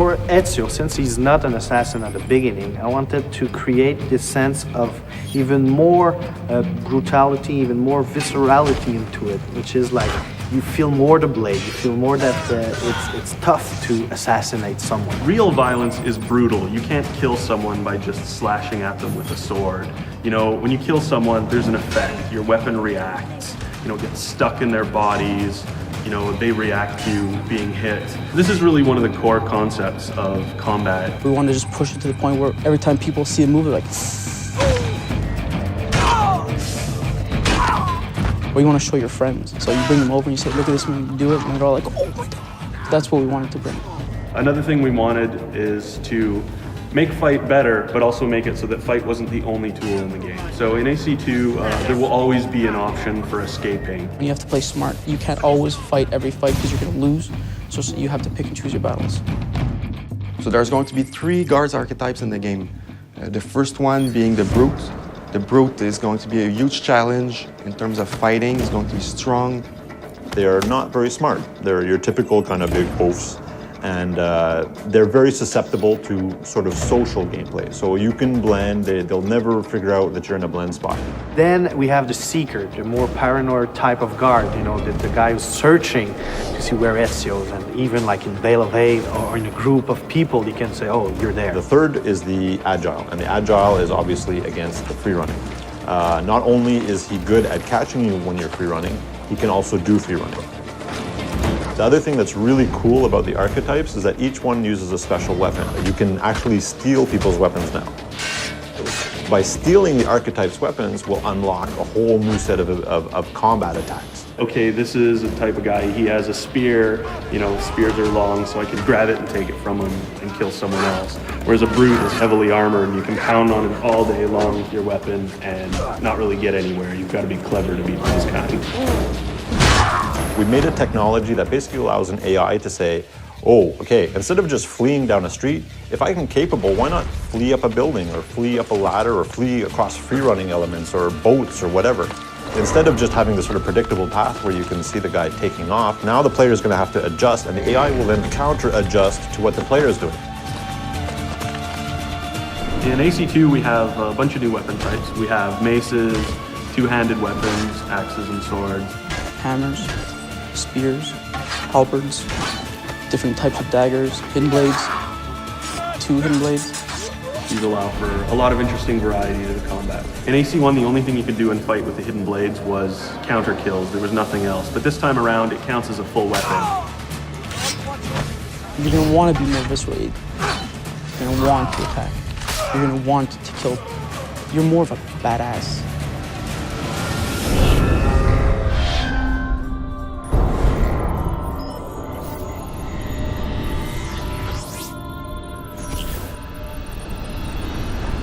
For Ezio, since he's not an assassin at the beginning, I wanted to create this sense of even more brutality, even more viscerality into it, which is like you feel more the blade, you feel more that it's tough to assassinate someone. Real violence is brutal. You can't kill someone by just slashing at them with a sword. You know, when you kill someone, there's an effect. Your weapon reacts, you know, gets stuck in their bodies. You know, they react to you being hit. This is really one of the core concepts of combat. We want to just push it to the point where every time people see a move, they're like, or you want to show your friends. So you bring them over and you say, look at this when you do it, and they're all like, oh my God. That's what we wanted to bring. Another thing we wanted is to make fight better, but also make it so that fight wasn't the only tool in the game. So in AC2, there will always be an option for escaping. You have to play smart. You can't always fight every fight because you're going to lose. So you have to pick and choose your battles. So there's going to be 3 guards archetypes in the game. The first one being the Brute. The Brute is going to be a huge challenge in terms of fighting. It's going to be strong. They are not very smart. They're your typical kind of big oafs. And they're very susceptible to sort of social gameplay. So you can blend, they'll never figure out that you're in a blend spot. Then we have the Seeker, the more paranoid type of guard, you know, the guy who's searching to see where Ezio is, and even like in Veil of Hate or in a group of people, he can say, oh, you're there. The third is the Agile, and the Agile is obviously against the free running. Not only is he good at catching you when you're free running, he can also do free running. The other thing that's really cool about the archetypes is that each one uses a special weapon. You can actually steal people's weapons now. By stealing the archetypes' weapons will unlock a whole new set of combat attacks. Okay, this is a type of guy, he has a spear, you know, spears are long, so I can grab it and take it from him and kill someone else. Whereas a Brute is heavily armored, and you can pound on him all day long with your weapon and not really get anywhere. You've got to be clever to beat this kind. We made a technology that basically allows an AI to say, oh, okay, instead of just fleeing down a street, if I can capable, why not flee up a building or flee up a ladder or flee across free running elements or boats or whatever. Instead of just having this sort of predictable path where you can see the guy taking off, now the player is going to have to adjust, and the AI will then counter-adjust to what the player is doing. In AC2, we have a bunch of new weapon types. We have maces, two-handed weapons, axes and swords. Hammers, spears, halberds, different types of daggers, hidden blades, 2 hidden blades. These allow for a lot of interesting variety to the combat. In AC1, the only thing you could do in fight with the hidden blades was counter kills. There was nothing else. But this time around, it counts as a full weapon. You're going to want to be more visceral. You're going to want to attack. You're going to want to kill. You're more of a badass.